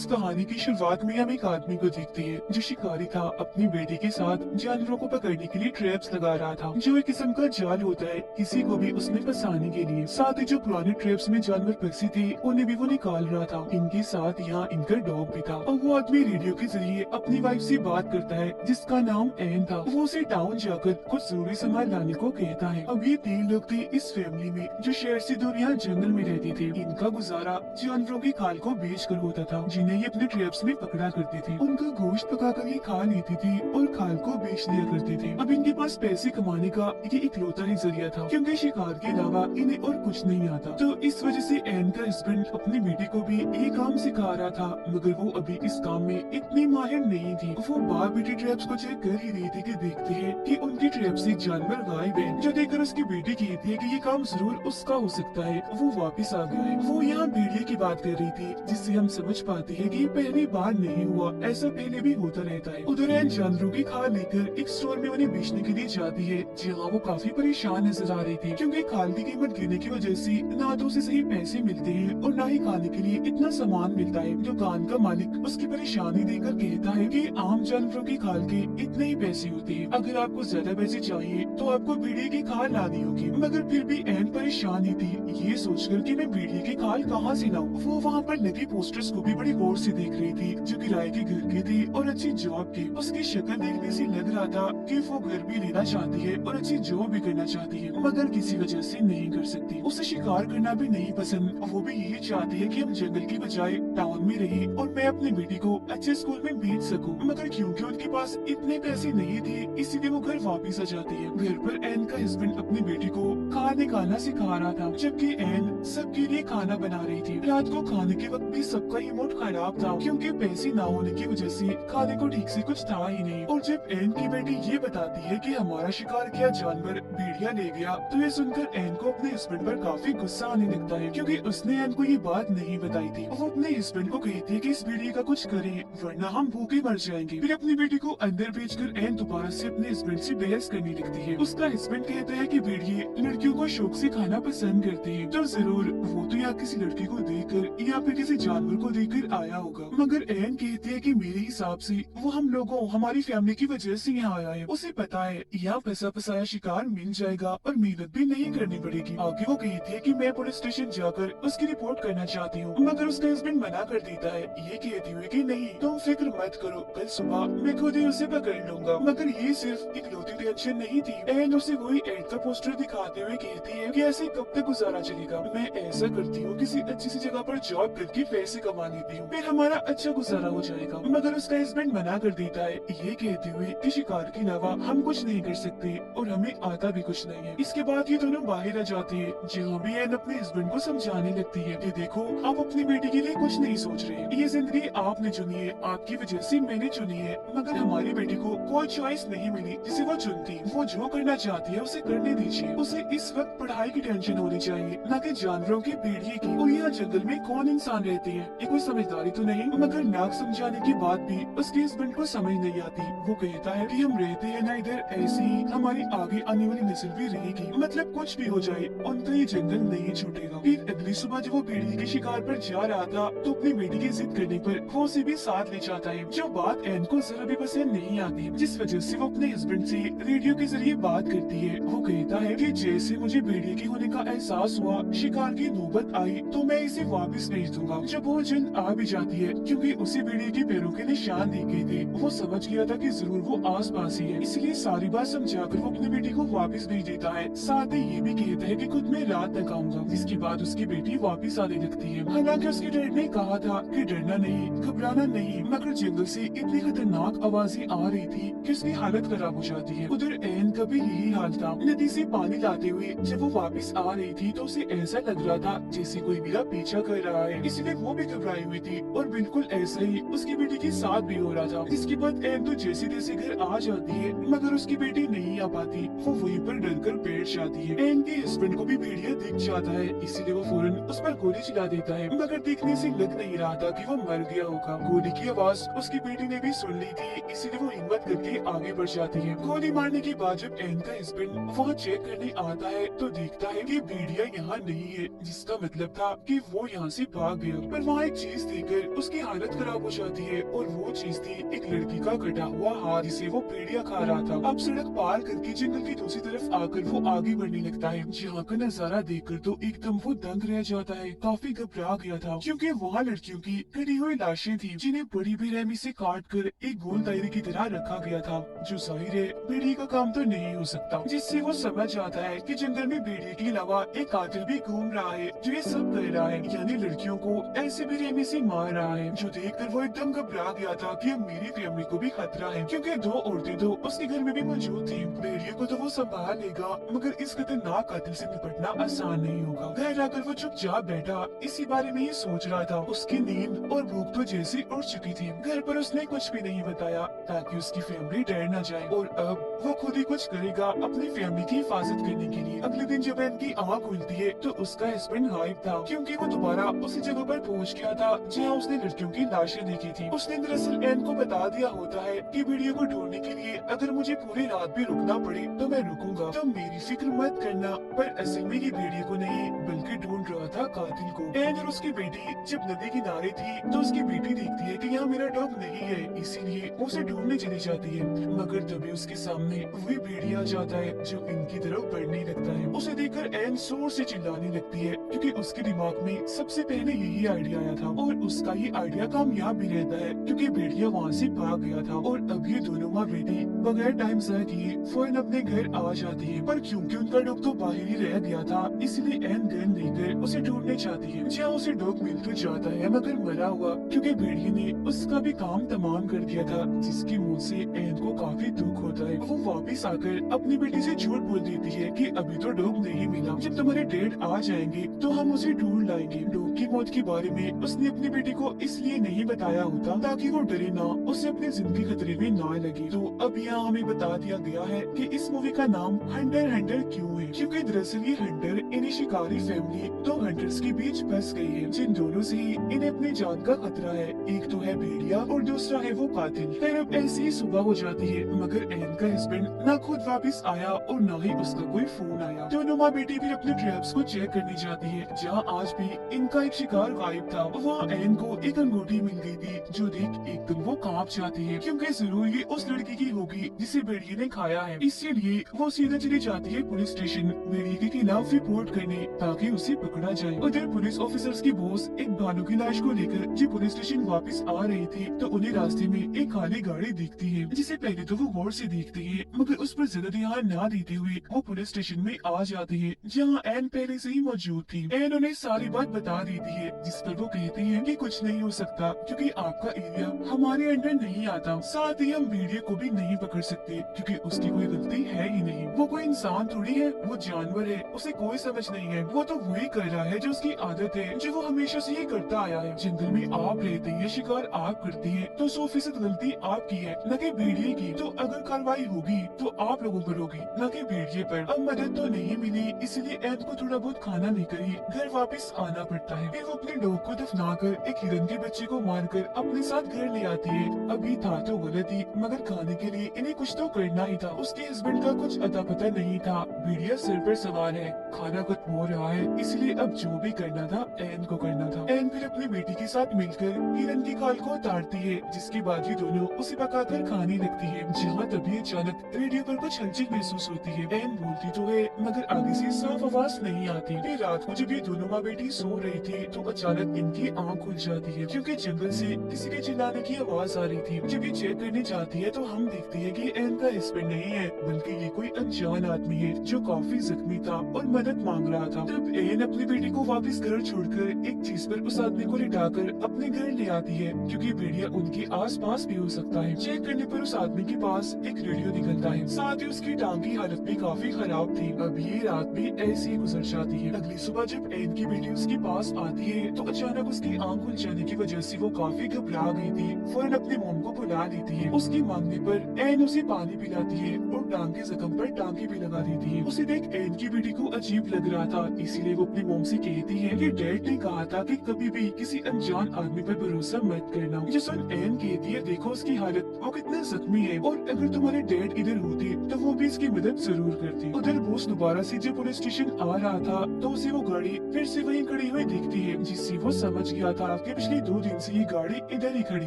इस कहानी की शुरुआत में हम एक आदमी को देखते हैं जो शिकारी था। अपनी बेटी के साथ जानवरों को पकड़ने के लिए ट्रैप्स लगा रहा था, जो एक किस्म का जाल होता है किसी को भी उसमें फंसाने के लिए। साथ ही जो पुराने ट्रैप्स में जानवर फंसे थे उन्हें भी वो निकाल रहा था। इनके साथ यहाँ इनका डॉग भी था और वो आदमी रेडियो के जरिए अपनी वाइफ से बात करता है जिसका नाम एन था। वो उसे टाउन जाकर कुछ जरूरी सामान लाने को कहता है। अब ये 3 लोग थे इस फैमिली में जो शहर से दूर यहाँ जंगल में रहते थे। इनका गुजारा जानवरों की खाल को बेच कर होता था जिन्हें ये अपने ट्रैप्स में पकड़ा करते थे। उनका गोश्त पकाकर ये खा लेती थी और खाल को बेच दिया करते थे। अब इनके पास पैसे कमाने का ये इकलौता ही जरिया था क्योंकि शिकार के अलावा इन्हें और कुछ नहीं आता। तो इस वजह से एन का हस्बैंड अपनी बेटी को भी ये काम सिखा रहा था, मगर वो अभी इस काम में इतनी माहिर नहीं थी। वो बार बेटी ट्रैप्स को चेक कर ही रही थी कि देखते हैं कि उनके ट्रैप से जानवर गायब है, जो देखकर उसकी बेटी कहती है कि ये काम जरूर उसका हो सकता है। वो वापस आ गया है। वो यहाँ भेड़िए की बात कर रही थी जिससे हम समझ पाते हैं कि ये पहली बार नहीं हुआ, ऐसा पहले भी होता रहता है। उधर एन जानवरों की खाल लेकर एक स्टोर में उन्हें बेचने के लिए जाती है, जहाँ वो काफी परेशान नजर आ रही थी क्योंकि खाल की कीमत गिरने की वजह से ना तो उसे सही पैसे मिलते हैं और ना ही खाने के लिए इतना सामान मिलता है। दुकान का मालिक उसकी परेशानी देखकर कहता है कि आम जानवरों की खाल के इतने ही पैसे होते हैं, अगर आपको ज्यादा पैसे चाहिए तो आपको भेड़िए की खाल लानी होगी। मगर फिर भी एन परेशान ही थी, ये सोचकर कि मैं भेड़िए की खाल कहाँ से लाऊं। वो वहाँ पर लगे पोस्टर्स को भी बड़ी गौर से देख रही थी जो किराए के घर के थे और अच्छी जॉब के। उसकी शक्ल देखने से लग रहा था कि वो घर भी लेना चाहती है और अच्छी जॉब भी करना चाहती है, मगर किसी वजह से नहीं कर सकती। उसे शिकार करना भी नहीं पसंद। वो भी यही चाहती है कि हम जंगल की बजाय टाउन में रहे और मैं अपनी बेटी को अच्छे स्कूल में भेज सकूं। मगर क्योंकि उनके पास इतने पैसे नहीं थे इसीलिए वो घर वापस आ जाती है। घर पर एन का हस्बैंड अपनी बेटी को खाना निकालना सिखा रहा था जबकि एन सबके लिए खाना बना रही थी। रात को खाने के वक्त भी सबका ही मूड खराब था क्योंकि पैसे ना होने की वजह से खाने को ठीक से कुछ था ही नहीं। और जब एन की बेटी ये बताती है कि हमारा शिकार किया जानवर भेड़िया ले गया, तो ये सुनकर एन को अपने हस्बैंड पर काफी गुस्सा आने लगता है क्योंकि उसने एन को ये बात नहीं बताई थी। वो अपने हस्बैंड को कहती है कि इस भेड़िए का कुछ करें वरना हम भूखे मर जाएंगे। फिर अपनी बेटी को अंदर भेजकर एन दोबारा से अपने हस्बैंड से बहस करने लगती है। उसका हस्बैंड कहता है कि भेड़िए लड़कियों को शौक से खाना पसंद करते हैं, तो जरूर वो तो यहाँ किसी लड़की को देखकर या फिर किसी जानवर को देखकर आया होगा। मगर एन कहती है कि मेरे हिसाब से वो हम लोगों हमारी फैमिली की वजह से यहाँ आया है। उसे पता है यहाँ फंसा फसाया शिकार मिल जाएगा और मेहनत भी नहीं करनी पड़ेगी। आगे वो कहती है कि मैं पुलिस स्टेशन जाकर उसकी रिपोर्ट करना चाहती हूँ, मगर उसका हस्बैंड मना कर देता है, ये कहती हुए कि नहीं तुम फिक्र मत करो, कल सुबह मैं खुद ही उसे पकड़ लूंगा। मगर ये सिर्फ इकलौती टेंशन नहीं थी। एन उसे वही एड का पोस्टर दिखाते हुए कहती है कि ऐसे कब तक गुजारा चलेगा। मैं ऐसा करती हूँ किसी अच्छी सी जगह पर जॉब करके पैसे कमा लेती हूँ, फिर हमारा अच्छा गुजारा हो जाएगा। मगर उसका हस्बैंड मना कर देता है, ये कहते हुए कि शिकार के अलावा हम कुछ नहीं कर सकते और हमें आता भी कुछ नहीं है। इसके बाद ये दोनों बाहर आ जाते हैं जहाँ भी एन अपने हस्बैंड को समझाने लगती है कि देखो आप अपनी बेटी के लिए कुछ नहीं सोच रहे, ये जिंदगी आपने चुनी है, आपकी वजह से मैंने चुनी है, मगर हमारी बेटी को कोई चॉइस नहीं मिली जिसे वो चुनती। वो जो करना चाहती है उसे करने दीजिए। उसे इस वक्त पढ़ाई की टेंशन होनी चाहिए, न कि जानवरों की भेड़िए की। और यहाँ जंगल में कौन इंसान रहते हैं, ये कोई समझदारी तो नहीं। मगर नाक समझाने के बाद भी उसके हस्बैंड को समझ नहीं आती। वो कहता है कि हम रहते हैं ना इधर, ऐसे ही हमारी आगे आने वाली नस्ल भी रहेगी, मतलब कुछ भी हो जाए उनका ये जंगल नहीं छूटेगा। फिर अगली सुबह जब वो भेड़िए के शिकार पर जा रहा था तो अपनी बेटी की जिद करने पर वो उसे भी साथ ले जाता है, जो बात एन को जरा भी पसंद नहीं आती, जिस वजह से वो अपने हस्बैंड से रेडियो के जरिए बात करती है। वो कहता है कि जैसे मुझे भेड़िए के होने का एहसास हुआ, शिकार की नौबत आई तो मैं इसे वापस भेज दूंगा। जब वो जन आ भी जाती है क्योंकि उसे भेड़िए के पैरों के निशान दिए गए थे, वो समझ गया था कि जरूर वो आस पास ही है, इसलिए सारी बात समझाकर वो अपनी बेटी को वापस भेज देता है। साथ ही ये भी कहता है कि खुद मैं रात तक आऊंगा, जिसके बाद उसकी बेटी वापस आने लगती है। हालांकि उसके डैड ने कहा था कि डरना नहीं, घबराना नहीं, मगर जंगल से इतनी खतरनाक आवाजें आ रही थी कि उसकी हालत खराब हो जाती है। उधर एन का भी यही हाल था। नदी से पानी लाते हुए जब वो वापस आ रही थी तो उसे ऐसा लग रहा था जैसे कोई मेरा पीछा कर रहा है, इसलिए वो भी घबराई हुई थी। और बिल्कुल ऐसा ही उसकी बेटी के साथ भी हो रहा था। इसके बाद एन तो जैसे तैसे घर आ जाती है, मगर उसकी बेटी नहीं आ पाती। वो वहीं पर डरकर बैठ जाती है। एन के हस्बैंड को भी भेड़िया दिख जाता है, इसीलिए वो फौरन उस पर गोली चला देता है, मगर देखने से लग नहीं रहा था कि वो मर गया होगा। गोली की आवाज उसकी बेटी ने भी सुन ली थी, इसीलिए वो हिम्मत करके आगे बढ़ जाती है। गोली मारने के बाद जब एन का हस्बैंड वहाँ चेक करने आता है तो देखता है कि भेड़िया यहाँ नहीं है, जिसका मतलब था कि वो यहाँ से भाग गया। पर वहाँ एक चीज देख देखकर उसकी हालत खराब हो जाती है और वो चीज थी एक लड़की का कटा हुआ हाथ जिसे वो भेड़िया खा रहा था। अब सड़क पार करके जंगल की दूसरी तरफ आकर वो आगे बढ़ने लगता है। जहाँ का नजारा देखकर तो एकदम वो दंग रह जाता है। काफी घबरा गया था क्योंकि वहाँ लड़कियों की कटी हुई लाशें थी जिन्हें बड़ी बेरहमी से काट कर एक गोल दायरे की तरह रखा गया था, जो जाहिर है भेड़िए का काम तो नहीं हो सकता। जिससे वो समझ जाता है कि जंगल में भेड़िए के अलावा एक कातिल भी घूम रहा है जो ये सब कर रहा है, यानी लड़कियों को ऐसे बेरहमी से मार रहा है। जो देखकर वो एकदम घबरा गया था कि अब मेरी फैमिली को भी खतरा है, क्योंकि दो औरतें तो उसके घर में भी मौजूद थी। भेड़िए को तो वो संभाल लेगा मगर इस खतरनाक कातिल से निपटना आसान नहीं होगा। घर आकर वो चुपचाप बैठा इसी बारे में ही सोच रहा था। उसकी नींद और भूख तो जैसी उड़ चुकी थी। घर पर उसने कुछ भी नहीं बताया ताकि उसकी फैमिली डर न जाए, और अब वो खुद ही कुछ करेगा अपनी फैमिली की हिफाजत करने के लिए। अगले दिन जब इनकी आँख खुलती है तो उसका हस्बैंड गायब था, क्योंकि वो दोबारा उसी जगह पर पहुंच गया था जहां उसने लड़कियों की लाशें देखी थी। उसने दरअसल एन को बता दिया होता है कि वीडियो को ढूंढने के लिए अगर मुझे पूरी रात भी रुकना पड़े तो मैं रुकूंगा, तो मेरी फिक्र मत करना। पर असल में ये भेड़िए को नहीं बल्कि ढूंढ रहा था कातिल को। एन और उसकी बेटी जब नदी किनारे थी तो उसकी बेटी देखती है कि यहाँ मेरा डॉग नहीं है, इसीलिए उसे ढूंढने चली जाती है। मगर तभी उसके सामने वही भेड़िया आ जाता है जो इनकी तरफ बढ़ने लगता है। उसे देखकर एन जोर से चिल्लाने लगती है क्योंकि उसके दिमाग में सबसे पहले यही आइडिया आया था, और उसका ये आइडिया कामयाब भी रहता है क्योंकि भेड़िया वहाँ से भाग गया था। और अब ये दोनों माँ बेटी बगैर टाइम ज़ाया किए फौरन अपने घर आ जाती है। पर क्योंकि उनका डॉग तो बाहर ही रह गया था इसलिए एन गन लेकर उसे ढूंढने चाहती है। जहाँ उसे डॉग मिल तो जाता है मगर मरा हुआ, क्योंकि भेड़िए ने उसका भी काम तमाम कर दिया था, जिसकी मुँह से एन को काफी दुख होता है। वो वापिस आकर अपनी बेटी से झूठ बोल देती है कि अभी तो डॉग नहीं मिला, जब तुम्हारे डैड आ जाएंगे तो हम उसे ढूंढ लाएंगे। डॉग की मौत के बारे में उसने अपनी बेटी को इसलिए नहीं बताया होता ताकि वो डरे ना, उसे अपनी जिंदगी खतरे में ना लगे। तो अब यहाँ हमें बता दिया गया है कि इस मूवी का नाम हंटर हंटर क्यों है, क्योंकि दरअसल ये हंटर इन्हें शिकारी फैमिली दो हंटर्स के बीच फंस गई है, जिन दोनों से ही इन्हें अपनी जान का खतरा है। एक तो है भेड़िया और दूसरा है वो कातिल। फिर अब ऐसी ही सुबह हो जाती है मगर एन का हस्बैंड ना खुद वापिस आया और न ही उसका कोई फोन आया। दोनों माँ बेटी फिर अपने ट्रैप्स को चेक करने जाती है जहाँ आज भी इनका एक शिकार गायब था। वहाँ एन को एक अंगूठी मिल गई थी जो देख एकदम वो कांप जाती है, क्योंकि जरूर ये उस लड़की की होगी जिसे भेड़िए ने खाया है। इसीलिए वो सीधा चली जाती है पुलिस स्टेशन भेड़िए के खिलाफ रिपोर्ट करने ताकि उसे पकड़ा जाए। उधर पुलिस ऑफिसर्स की बॉस एक भालू की लाश को लेकर जब पुलिस स्टेशन वापस आ रही थी तो उन्हें रास्ते में एक खाली गाड़ी दिखती है, जिसे पहले तो वो गौर से देखती है मगर उस पर ज्यादा ध्यान न देते हुए वो पुलिस स्टेशन में आ जाती है जहाँ एन पहले से ही मौजूद थी। एन उन्हें सारी बात बता देती है जिस पर वो कहती है कि कुछ नहीं हो सकता क्योंकि आपका एरिया हमारे अंडर नहीं आता, साथ ही हम भेड़िए को भी नहीं पकड़ सकते क्योंकि उसकी कोई गलती है ही नहीं। वो कोई इंसान थोड़ी है, वो जानवर है, उसे कोई समझ नहीं है। वो तो वही कर रहा है जो उसकी आदत है, जो वो हमेशा से ही करता आया है। जंगल में आप रहते हैं, शिकार आप करते हैं तो 100% गलती आपकी है न कि भेड़िए की। तो अगर कार्रवाई होगी तो आप लोगों पर होगी न कि भेड़िए पर। अब मदद तो नहीं मिली इसलिए एन को थोड़ा बहुत खाना लेकर ही घर वापस आना पड़ता है। फिर वो अपने डॉग को दफनाकर एक हिरन के बच्चे को मारकर अपने साथ घर ले आती है। अभी था तो गलत ही मगर खाने के लिए इन्हें कुछ तो करना ही था। उसके हस्बैंड का कुछ अता पता नहीं था। भेड़िया सिर पर सवार है, खाना खत्म हो रहा है इसलिए अब जो भी करना था एन को करना था। एन फिर अपनी बेटी के साथ मिलकर हिरन की खाल को उतारती है, जिसके बाद ये दोनों उसे पकाकर खाने लगती है। जहाँ तभी अचानक रेडियो पर कुछ हलचल महसूस होती है। एन बोलती तो है मगर आगे से साफ आवाज नहीं आती। फिर रात को जब ये दोनों माँ बेटी सो रही थी तो अचानक इनकी आँख खुल जाती है क्योंकि जंगल से किसी के चिल्लाने की आवाज आ रही थी। जब ये चेक करने जाती है तो हम देखते हैं कि एन का हस्बैंड नहीं है बल्कि ये कोई अनजान आदमी है जो काफी जख्मी था और मदद मांग रहा था। तब एन अपनी बेटी को वापस घर छोड़कर एक चीज पर उस आदमी को लिटाकर अपने घर ले आती है क्योंकि भेड़िया उनके आसपास भी हो सकता है। चेक करने पर उस आदमी के पास एक रेडियो निकलता है, साथ ही उसकी टांग की हालत भी काफी खराब थी। अब ये रात भी ऐसी ही गुजर जाती है। अगली सुबह जब एन की बेटी उसके पास आती है तो अचानक उसकी आँख खुल जाने की वजह से वो काफी घबरा गई थी। फौरन अपने मॉम को बुला लेती है। उसकी मांगने पर एन उसे पानी पिलाती है और टांग के जख्म पर टांगे भी लगा देती है। उसे देख एन की बेटी को अजीब लग रहा था, इसीलिए वो अपनी मॉम से कहती है कि डैड ने कहा था कि कभी भी किसी अनजान आदमी पर भरोसा मत करना। जो सुन एन कहती है, देखो उसकी हालत, वो कितना जख्मी है और अगर तुम्हारे डैड इधर होते तो वो भी इसकी मदद जरूर करते। उधर बोस दोबारा से जब पुलिस स्टेशन आ रहा था तो उसे वो गाड़ी फिर से वहीं खड़ी हुई दिखती है, जिससे वो समझ गया था कि पिछले 2 दिन से ये गाड़ी इधर ही खड़ी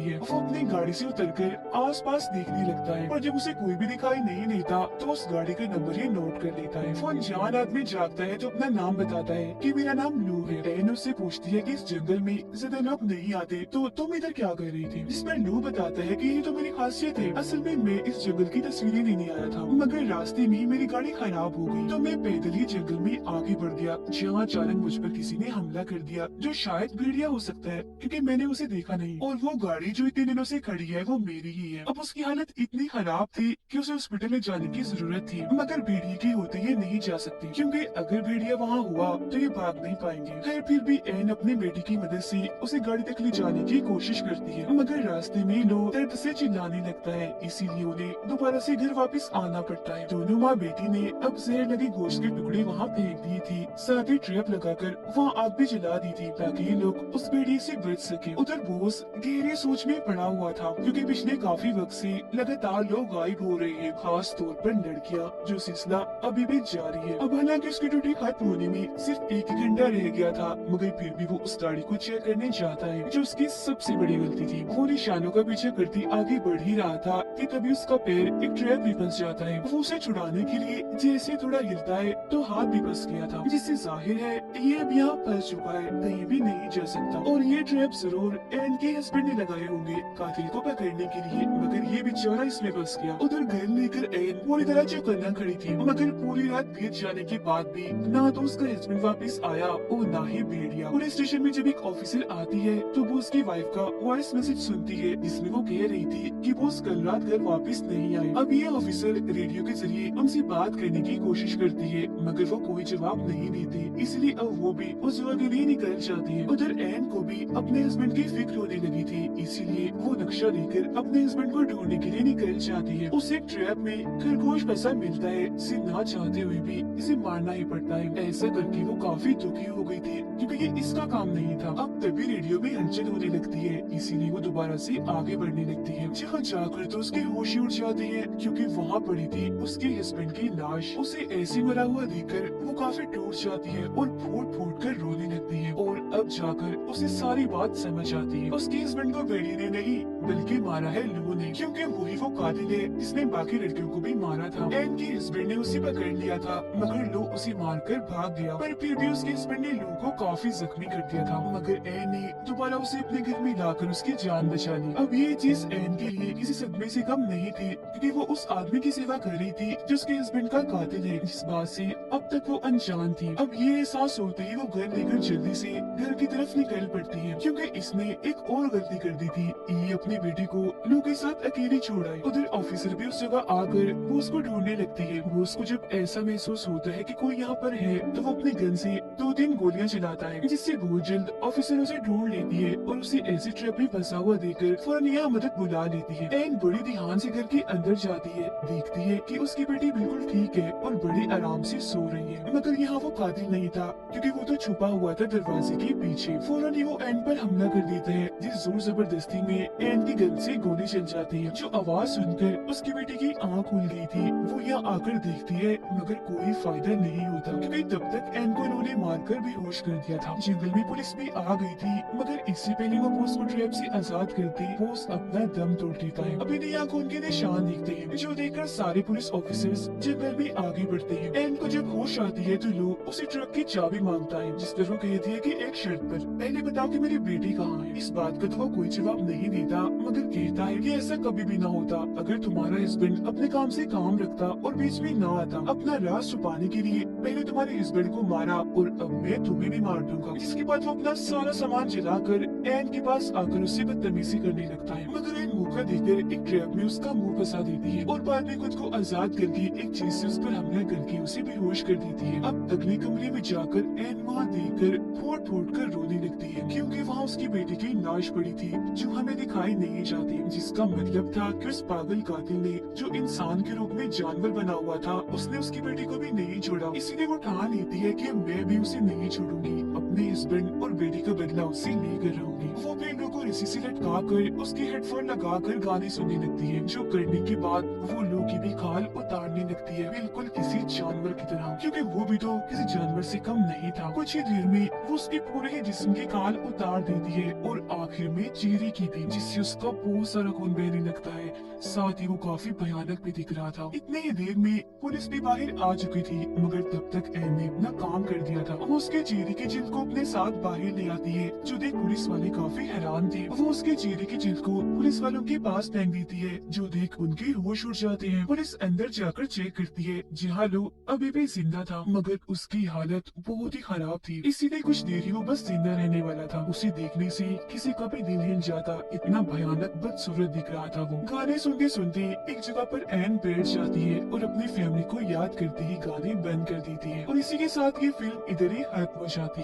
है। वो अपनी गाड़ी से उतरकर आसपास देखने लगता है और जब उसे कोई भी दिखाई नहीं देता तो उस गाड़ी का नंबर ही नोट कर लेता है। वो अनजान आदमी जागता है तो अपना नाम बताता है कि मेरा नाम लू है। एन उससे पूछती है कि इस जंगल में ज्यादा लोग नहीं आते तो तुम इधर क्या कर रही थी, जिसमें लू बताता है कि ये तो मेरी खासियत है, असल में मैं इस जंगल की तस्वीरें लेने आया था, मगर रास्ते में मेरी गाड़ी खराब हो गई तो मैं पैदल ही जंगल में आगे बढ़ गया, जहाँ अचानक मुझ पर किसी ने हमला कर दिया, जो शायद भेड़िया हो सकता है क्योंकि मैंने उसे देखा नहीं, और वो गाड़ी जो इतने दिनों से खड़ी है वो मेरी ही है। अब उसकी हालत इतनी खराब थी कि उसे हॉस्पिटल में जाने की जरूरत थी, मगर भेड़िए के होते ये नहीं जा सकती क्योंकि अगर भेड़िया वहाँ हुआ तो ये भाग नहीं पाएंगे। खैर फिर भी एन अपने बेटी की मदद से उसे गाड़ी तक ले जाने की कोशिश करती है, मगर रास्ते में लोग दर्द से चिल्लाने लगता है, इसीलिए उन्हें दोबारा से घर वापस आना पड़ता है। दोनों माँ बेटी ने अब जहर लगे गोश्त के टुकड़े वहाँ फेंक दिए थी, साथ ही ट्रैप लगाकर वहाँ आग भी जला दी थी ताकि ये लोग उस भेड़िए से बच सके। उधर बोस गहरी सोच में पड़ा हुआ था क्योंकि पिछले काफी वक्त से लगातार लोग गायब हो रहे हैं, खास तौर पर लड़कियाँ, जो सिलसिला अभी भी जारी है। अब हालांकि उसकी ड्यूटी खत्म होने में सिर्फ 1 घंटा रह गया था, मगर फिर भी वो उस गाड़ी को चेक करने जाता है, जो उसकी सबसे बड़ी गलती थी। वो निशानों का पीछे करती आगे बढ़ ही रहा था कि तभी उसका पैर एक ट्रैप में फंस जाता है। वो उसे छुड़ाने के लिए जैसे थोड़ा हिलता है तो हाथ भी फंस गया था, जिससे जाहिर है ये अब यहाँ फंस चुका है, कहीं भी नहीं जा सकता। और ये ट्रैप जरूर एन के हस्बैंड ने लगाए होंगे कातिल को पकड़ने के लिए, मगर ये बेचारा इसमें फंस गया। उधर घर लेकर एन पूरी तरह चौकन्ना खड़ी थी, मगर पूरी रात बीत जाने के बाद भी ना तो उसका हस्बैंड वापस आया और ना ही भेड़िया। पुलिस स्टेशन में जब एक ऑफिसर आती है तो वो उसकी वाइफ का वॉइस मैसेज सुनती है, जिसमें वो कह रही थी कि वो कल रात घर वापस नहीं आए। अब ये ऑफिसर रेडियो के जरिए उनसे बात करने की कोशिश करती है, मगर वो कोई जवाब नहीं देते, इसलिए अब वो भी उस जगह के लिए निकल जाती है। उधर एन को भी अपने हस्बैंड की फिक्र होने लगी थी, इसीलिए वो नक्शा लेकर अपने हस्बैंड को ढूंढने के लिए निकल जाती है। उसे एक ट्रैप में खरगोश फंसा मिलता है, इसे ना चाहते हुए भी इसे मारना ही पड़ता है। ऐसा करके वो काफी दुखी हो गई थी क्योंकि ये इसका काम नहीं था। अब तभी रेडियो में हलचल होने लगती है, इसीलिए वो दोबारा से आगे बढ़ने लगती है, जहाँ जाकर तो उसके होश ही उड़ जाते हैं क्योंकि वहाँ पड़ी थी उसके हस्बैंड की लाश। उसे ऐसे मरा हुआ देखकर वो काफी टूट जाती है और फूट फूट कर रोने लगती है, और अब जाकर उसे सारी बात समझ आती है। उसके हस्बैंड को भेड़िए ने नहीं बल्कि मारा है लू ने, क्योंकि वही वो कातिल है जिसने बाकी लड़कियों को भी मारा था। एन के हस्बैंड ने उसे पकड़ लिया था, मगर लू उसे मारकर भाग गया, पर फिर भी उसके हस्बैंड ने लू को काफी जख्मी कर दिया था, मगर एन ने दोबारा उसे अपने घर में लाकर उसकी जान बचा ली। अब ये चीज एन के लिए किसी सदमे से कम नहीं थी क्योंकि वो उस आदमी की सेवा कर रही थी जो उसके हस्बैंड का कातिल है, जिस बात से अब तक वो अनजान थी। अब ये एहसास होते ही वो घर लेकर जल्दी से घर की तरफ निकल पड़ती है क्योंकि इसने एक और गलती कर दी थी, ये अपनी बेटी को लू के साथ अकेले छोड़ आई। उधर ऑफिसर भी उस जगह आकर वो उसको ढूंढने लगती है। वो उसको जब ऐसा महसूस होता है कि कोई यहाँ पर है तो वो अपने गन से 2-3 गोलियां चलाता है, जिससे बहुत जल्द ऑफिसर उसे ढूंढ लेती है और उसे ऐसे ट्रैप में फंसा हुआ देखकर फौरन यहाँ मदद बुला लेती है। एन बड़ी ध्यान से घर के अंदर जाती है, देखती है कि उसकी बेटी बिल्कुल ठीक है और बड़े आराम से सो रही है, मगर यहाँ वो कातिल नहीं था क्योंकि वो तो छुपा हुआ था दरवाजे के पीछे। फौरन ही वो एन पर हमला कर देता है, जिस जोर जबरदस्ती में एन की गन से गोली चल जाती है। जो आवाज सुनकर उसकी बेटी की आँख खुल गई थी, वो यहाँ आकर देखती है, मगर कोई फायदा नहीं होता क्योंकि तब तक एन को उन्होंने मारकर बेहोश कर दिया था। जंगल में पुलिस भी आ गई थी, मगर इससे पहले वो बोस को ट्रैप से आजाद करते बोस अपना दम तोड़ देता है। अभी नहीं आंखों के निशान दिखते हैं, जो देखकर सारे पुलिस ऑफिसर्स जंगल में आगे बढ़ते हैं। एन को जब होश आती है तो लोग उसे ट्रक की चाबी मांगता है, जिस पर वो कहती है कि एक शर्त पर, पहले बताओ कि मेरी बेटी कहाँ है। इस बात का तो वो कोई जवाब नहीं देता, मगर कहता है कि ऐसा कभी भी ना होता अगर तुम्हारा हस्बैंड अपने काम से काम रखता और बीच में ना आता। अपना राज छुपाने के लिए मैंने तुम्हारे हस्बैंड को मारा और अब मैं तुम्हें भी मार दूंगा। जिसके बाद वो अपना सारा सामान जलाकर एन के पास आकर उससे बदतमीजी करने लगता है, मगर एन मौका देकर एक ट्रैप में उसका मुंह फंसा देती है और बाद में खुद को आजाद करके एक चीज से उस पर हमला करके उसे बेहोश कर देती है। अब अगले कमरे में जाकर एन वहाँ देखकर फूट फूट कर रोने लगती है, क्योंकि वहाँ उसकी बेटी की लाश पड़ी थी जो हमें दिखाई नहीं जाती, जिसका मतलब था कि उस पागल कातिल ने जो इंसान के रूप में जानवर बना हुआ था उसने उसकी बेटी को भी नहीं छोड़ा। इसीलिए वो ठान लेती है कि मैं भी उसे नहीं छोड़ूंगी, अपने हस्बैंड और बेटी का बदला उससे लेकर रहूंगी। वो अपने लोगों को रस्सी से लटका कर उसके हेडफोन लगा कर गाने सुनने लगती है, जो करने के बाद वो लोग की भी खाल उतारने लगती है, बिल्कुल किसी जानवर की तरह, क्योंकि वो भी तो किसी जानवर से कम नहीं था। कुछ ही देर में वो उसके पूरे ही जिस्म की खाल उतार देती है और आखिर में चेहरे की भी, जिससे उसका बहुत सारा खून बहने लगता है, साथ ही वो काफी भयानक भी दिख रहा था। इतने ही देर में पुलिस भी बाहर आ चुकी थी, मगर तब तक एन ने अपना काम कर दिया था। वो उसके चेहरे की जिल्द को अपने साथ बाहर ले आती है, जो देख पुलिस वाले काफी हैरान थे। वो उसके चेहरे की जिल्द को पुलिस वालों के पास फेंक देती है, जो देख उनके होश उड़ जाते हैं। पुलिस अंदर जाकर चेक करती है, जहाँ लो अभी भी जिंदा था, मगर उसकी हालत बहुत ही खराब थी, इसीलिए कुछ देर ही वो बस जिंदा रहने वाला था। उसे देखने से किसी का भी दिल हिल जाता, इतना भयानक बदसूरत दिख रहा था वो। गाने सुनते सुनते एक जगह पर एन बैठ जाती है और अपनी फैमिली को याद करते ही गाने बंद कर देती है, और इसी के साथ ये फिल्म इधर ही खत्म हो जाती है।